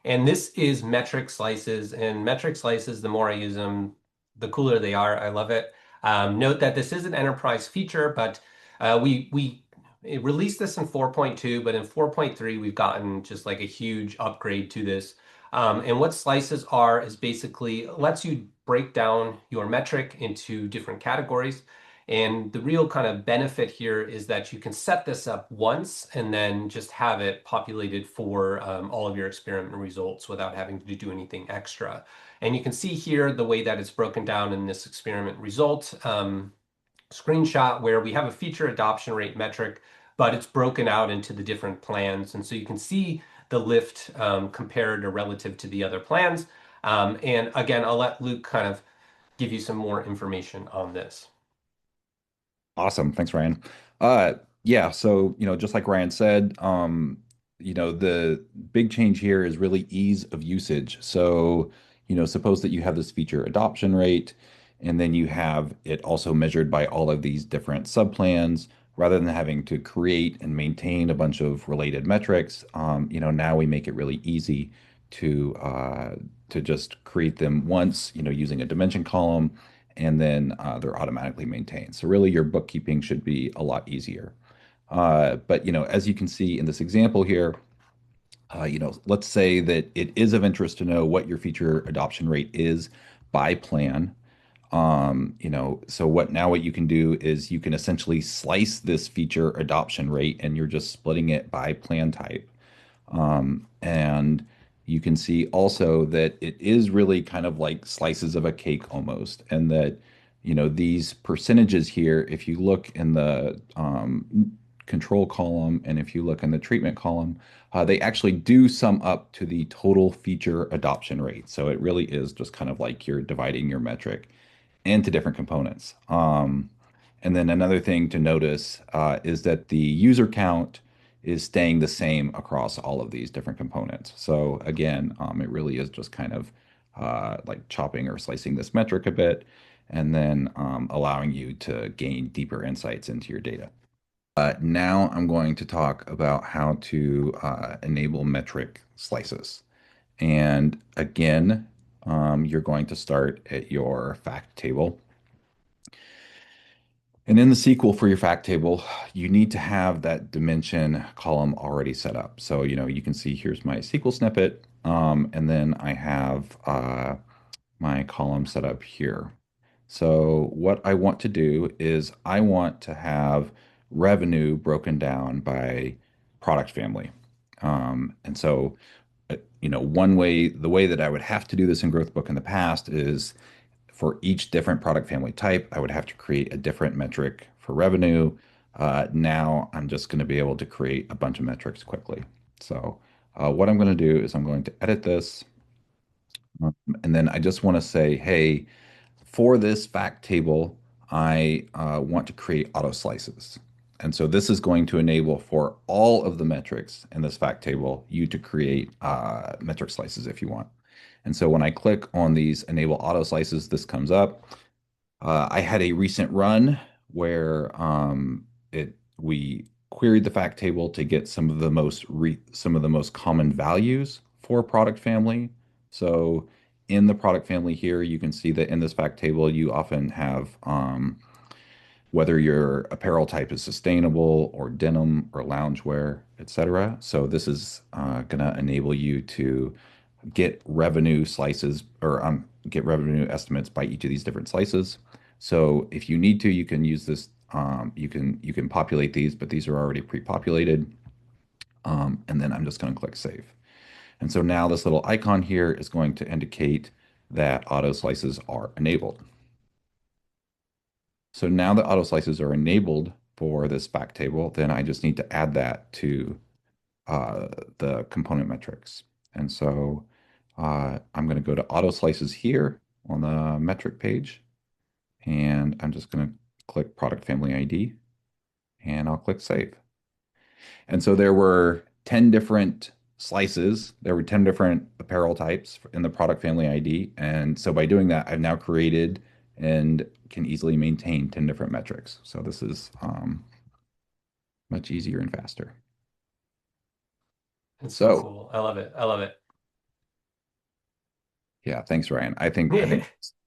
And this is metric slices. And metric slices, the more I use them, the cooler they are. I love it. Note that this is an enterprise feature, but we released this in 4.2, but in 4.3, we've gotten just like a huge upgrade to this. And what slices are is basically lets you break down your metric into different categories. And the real kind of benefit here is that you can set this up once and then just have it populated for all of your experiment results without having to do anything extra. And you can see here the way that it's broken down in this experiment result screenshot where we have a feature adoption rate metric, but it's broken out into the different plans. And so you can see the lift compared or relative to the other plans. And again, I'll let Luke kind of give you some more information on this. Awesome. Thanks, Ryan. Uh, yeah, so, just like Ryan said, the big change here is really ease of usage. So, suppose that you have this feature adoption rate, and then you have it also measured by all of these different subplans, rather than having to create and maintain a bunch of related metrics. Now we make it really easy to just create them once, using a dimension column and then they're automatically maintained. So really, your bookkeeping should be a lot easier. But as you can see in this example here, let's say that it is of interest to know what your feature adoption rate is by plan. So what you can do is you can essentially slice this feature adoption rate, and you're just splitting it by plan type. And you can see also that it is really kind of like slices of a cake almost, and that, these percentages here, if you look in the control column and if you look in the treatment column, they actually do sum up to the total feature adoption rate. So it really is just kind of like you're dividing your metric into different components. And then another thing to notice is that the user count is staying the same across all of these different components. So again, it really is just kind of like chopping or slicing this metric a bit, and then allowing you to gain deeper insights into your data. Now I'm going to talk about how to enable metric slices. And again, you're going to start at your fact table. And in the SQL for your fact table, you need to have that dimension column already set up. So, you can see here's my SQL snippet, and then I have my column set up here. So what I want to do is I want to have revenue broken down by product family. And so, the way that I would have to do this in GrowthBook in the past is for each different product family type, I would have to create a different metric for revenue. Now I'm just going to be able to create a bunch of metrics quickly. So what I'm going to do is I'm going to edit this. And then I just want to say, hey, for this fact table, I want to create auto slices. And so this is going to enable for all of the metrics in this fact table, you to create metric slices if you want. And so when I click on these enable auto slices, this comes up. I had a recent run where we queried the fact table to get some of the most common values for product family. So in the product family here, you can see that in this fact table, you often have whether your apparel type is sustainable or denim or loungewear, etc. So this is going to enable you to get revenue slices or get revenue estimates by each of these different slices. So if you need to, you can use this. You can populate these, but these are already pre-populated. And then I'm just going to click save. And so now this little icon here is going to indicate that auto slices are enabled. So now that auto slices are enabled for this fact table, then I just need to add that to the component metrics. And so I'm going to go to auto slices here on the metric page, and I'm just going to click product family ID, and I'll click save. And so there were 10 different slices. There were 10 different apparel types in the product family ID. And so by doing that, I've now created and can easily maintain 10 different metrics. So this is much easier and faster. It's so So cool. I love it. I love it. Yeah, thanks, Ryan. I think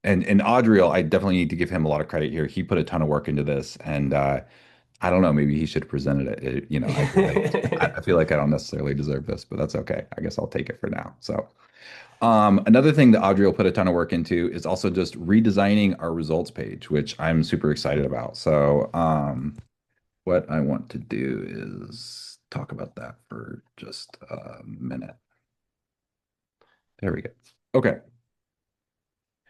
and Audriel, I definitely need to give him a lot of credit here. He put a ton of work into this, and I don't know, maybe he should have presented it. You know, I feel like I feel like I don't necessarily deserve this, but that's okay. I guess I'll take it for now. So, another thing that Audriel put a ton of work into is also just redesigning our results page, which I'm super excited about. So, what I want to do is talk about that for just a minute. There we go. Okay.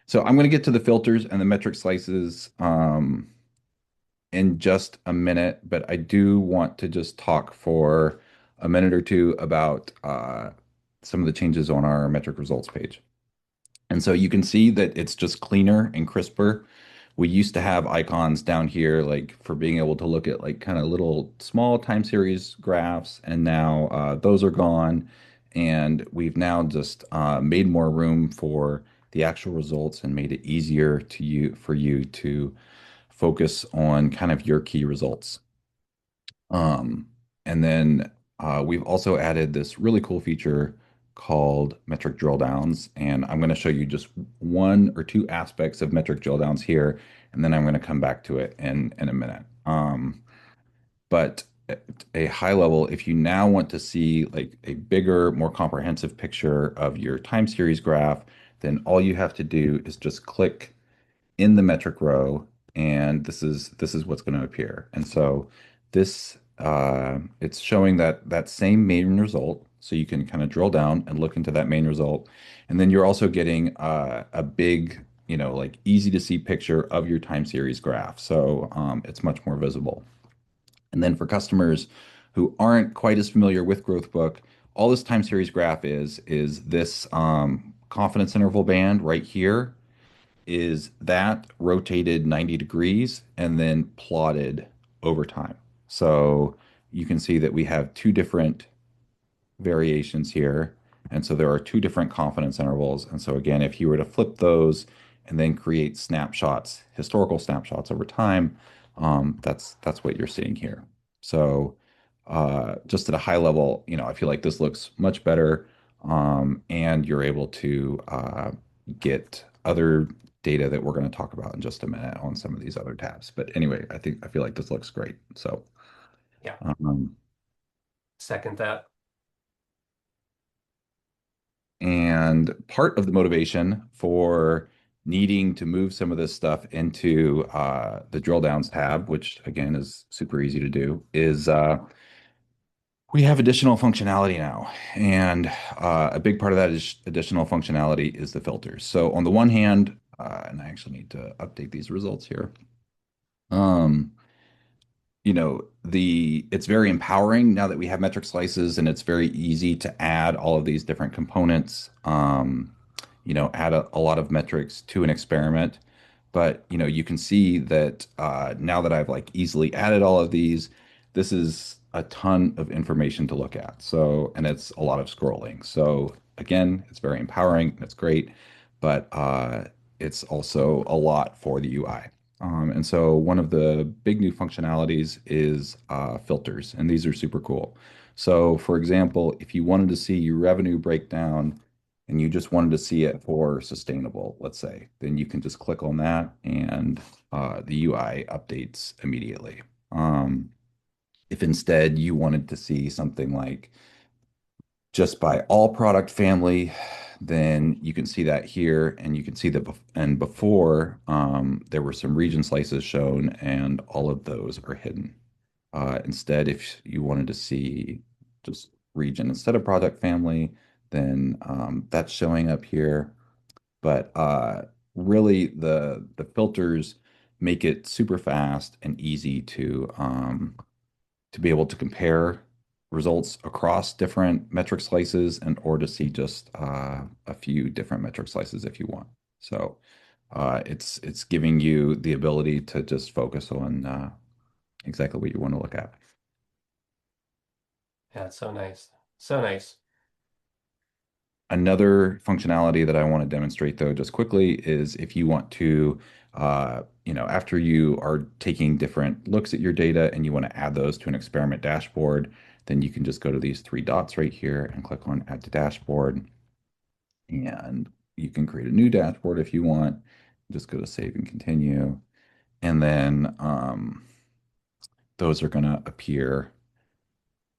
So I'm going to get to the filters and the metric slices in just a minute, but I do want to just talk for a minute or two about some of the changes on our metric results page. And so you can see that it's just cleaner and crisper. We used to have icons down here, like for being able to look at like kind of little small time series graphs, and now those are gone. And we've now just made more room for the actual results and made it easier to you for you to focus on kind of your key results. Um, and then we've also added this really cool feature called Metric Drilldowns. And I'm going to show you just one or two aspects of Metric Drilldowns here, and then I'm going to come back to it in a minute. But at a high level, if you now want to see like a bigger, more comprehensive picture of your time series graph, then all you have to do is just click in the metric row, and this is what's going to appear. And so this it's showing that same main result, so you can kind of drill down and look into that main result, and then you're also getting a big, like easy to see picture of your time series graph. So it's much more visible. And then for customers who aren't quite as familiar with GrowthBook, all this time series graph is this confidence interval band right here is that rotated 90 degrees and then plotted over time. So you can see that we have two different variations here. And so there are two different confidence intervals. And so again, if you were to flip those and then create snapshots, historical snapshots over time, that's what you're seeing here. So just at a high level, I feel like this looks much better, and you're able to get other data that we're going to talk about in just a minute on some of these other tabs. But anyway, I feel like this looks great. So Yeah, um, second that. And part of the motivation for needing to move some of this stuff into the drill downs tab, which again is super easy to do, is we have additional functionality now. And a big part of that is additional functionality is the filters. So on the one hand, and I actually need to update these results here. Um, it's very empowering now that we have metric slices, and it's very easy to add all of these different components, add a lot of metrics to an experiment. But you can see that now that I've like easily added all of these, this is a ton of information to look at. So, and it's a lot of scrolling. So again, it's very empowering, it's great, but it's also a lot for the UI. And so one of the big new functionalities is filters, and these are super cool. So, for example, if you wanted to see your revenue breakdown and you just wanted to see it for sustainable, let's say, then you can just click on that, and the UI updates immediately. If instead you wanted to see something like just by all product family, then you can see that here, and you can see that and before there were some region slices shown, and all of those are hidden. Instead, if you wanted to see just region instead of product family, then that's showing up here. But really, the filters make it super fast and easy to be able to compare results across different metric slices, and or to see just a few different metric slices if you want. So it's giving you the ability to just focus on exactly what you want to look at. Yeah, it's so nice. So nice. Another functionality that I want to demonstrate, though, just quickly, is if you want to, after you are taking different looks at your data and you want to add those to an experiment dashboard, then you can just go to these three dots right here and click on Add to Dashboard. And, you can create a new dashboard if you want. Just go to save and continue. And then those are going to appear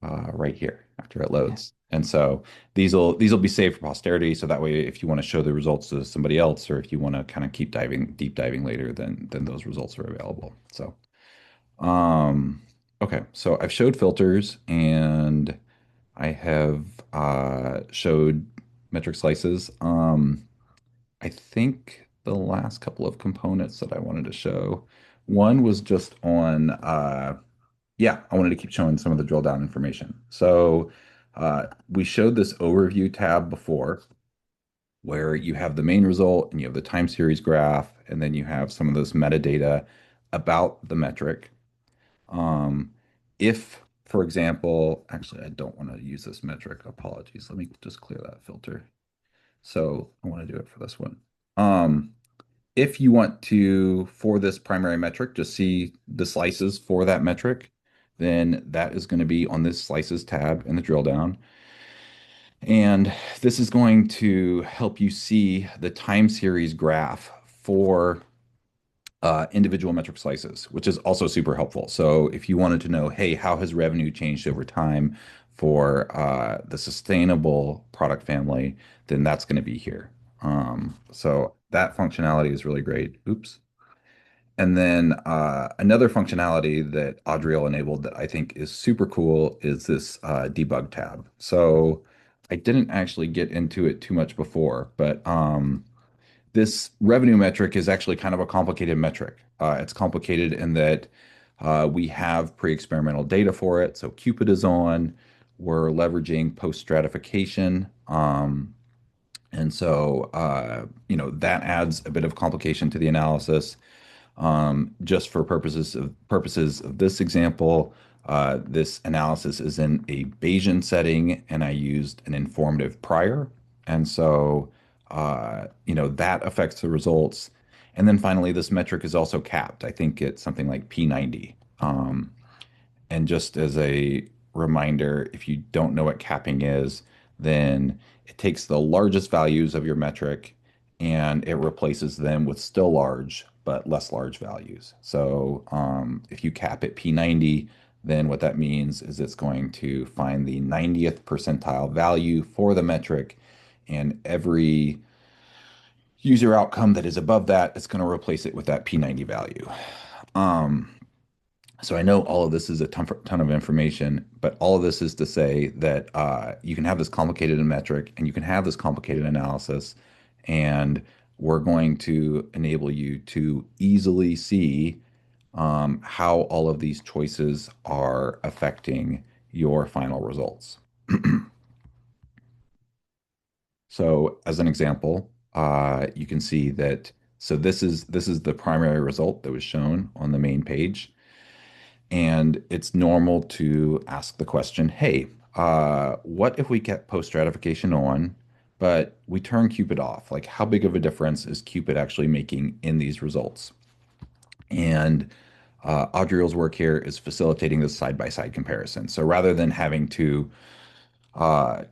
right here after it Yeah. loads. And so these will be saved for posterity. So that way, if you want to show the results to somebody else, or if you want to kind of keep deep diving later, then those results are available. So okay, so I've showed filters and I have showed metric slices. I think the last couple of components that I wanted to show, one was just on yeah, I wanted to keep showing some of the drill down information. So we showed this overview tab before where you have the main result and you have the time series graph, and then you have some of this metadata about the metric. Um, if, for example, actually, I don't want to use this metric. Apologies. Let me just clear that filter. So I want to do it for this one. Um, if you want to, for this primary metric, just see the slices for that metric, then that is going to be on this slices tab in the drill down. And this is going to help you see the time series graph for individual metric slices, which is also super helpful. So if you wanted to know, hey, how has revenue changed over time for the sustainable product family, then that's going to be here. So that functionality is really great. Oops. And then another functionality that Adriel enabled that I think is super cool is this debug tab. So I didn't actually get into it too much before, but this revenue metric is actually kind of a complicated metric. It's complicated in that we have pre-experimental data for it. So Cupid is on. We're leveraging post-stratification. And so, that adds a bit of complication to the analysis. Just for purposes of this example, this analysis is in a Bayesian setting, and I used an informative prior, and so that affects the results. And then finally, this metric is also capped. I think it's something like P90. And just as a reminder, if you don't know what capping is, then it takes the largest values of your metric and it replaces them with still large but less large values. So if you cap at P90, then what that means is it's going to find the 90th percentile value for the metric, and every user outcome that is above that, it's going to replace it with that P90 value. Um, so I know all of this is a ton of information, but all of this is to say that you can have this complicated metric and you can have this complicated analysis, and we're going to enable you to easily see how all of these choices are affecting your final results. So as an example, you can see that so this is the primary result that was shown on the main page. And it's normal to ask the question, hey, what if we kept post stratification on, but we turn Cupid off? Like, how big of a difference is Cupid actually making in these results? And Audriel's work here is facilitating this side by side comparison. So rather than having to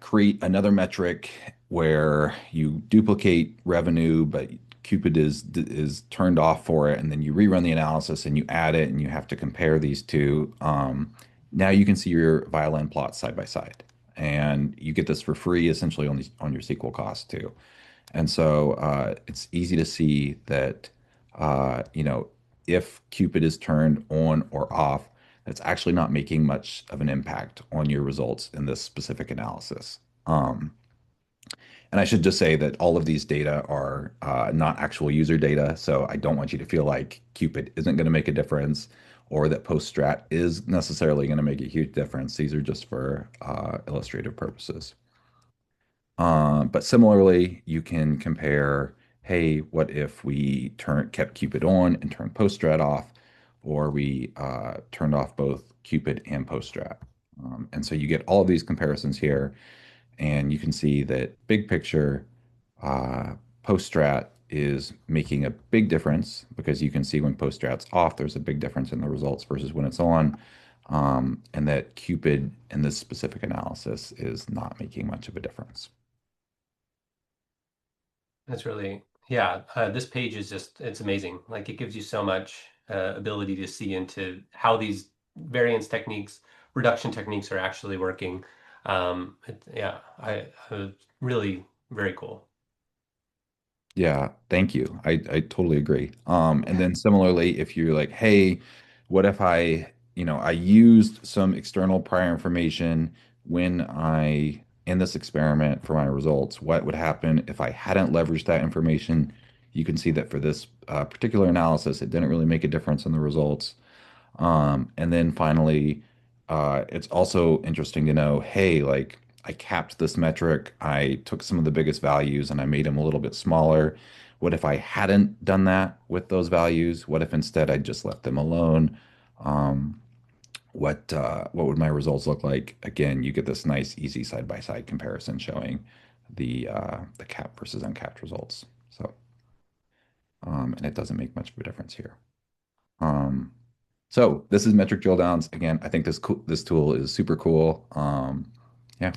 create another metric where you duplicate revenue, but Cupid is turned off for it, and then you rerun the analysis and you add it, and you have to compare these two. Now you can see your violin plots side by side, and you get this for free, essentially on your SQL cost too. And so it's easy to see that if Cupid is turned on or off, that's actually not making much of an impact on your results in this specific analysis. And I should just say that all of these data are not actual user data, so I don't want you to feel like Cupid isn't going to make a difference or that post-strat is necessarily going to make a huge difference. These are just for illustrative purposes. But similarly, you can compare, hey, what if we kept Cupid on and turned post-strat off, or we turned off both Cupid and post-strat. And so you get all of these comparisons here, and you can see that big picture, post-strat is making a big difference because you can see when post-strat's off, there's a big difference in the results versus when it's on. And that Cupid in this specific analysis is not making much of a difference. That's really, yeah. This page is just, it's amazing. Like it gives you so much ability to see into how these variance techniques, reduction techniques are actually working. Yeah, really very cool. Yeah, thank you. I totally agree. And then similarly, if you're like, hey, what if I used some external prior information when I in this experiment for my results, what would happen if I hadn't leveraged that information? You can see that for this particular analysis, it didn't really make a difference in the results. And then finally, it's also interesting to know, hey, like I capped this metric, I took some of the biggest values and I made them a little bit smaller. What if I hadn't done that with those values? What if instead I just left them alone? Um, what would my results look like? Again, you get this nice, easy side-by-side comparison showing the cap versus uncapped results. So, and it doesn't make much of a difference here. Um, so this is Metric Drilldowns. Again, I think this tool is super cool. Yeah.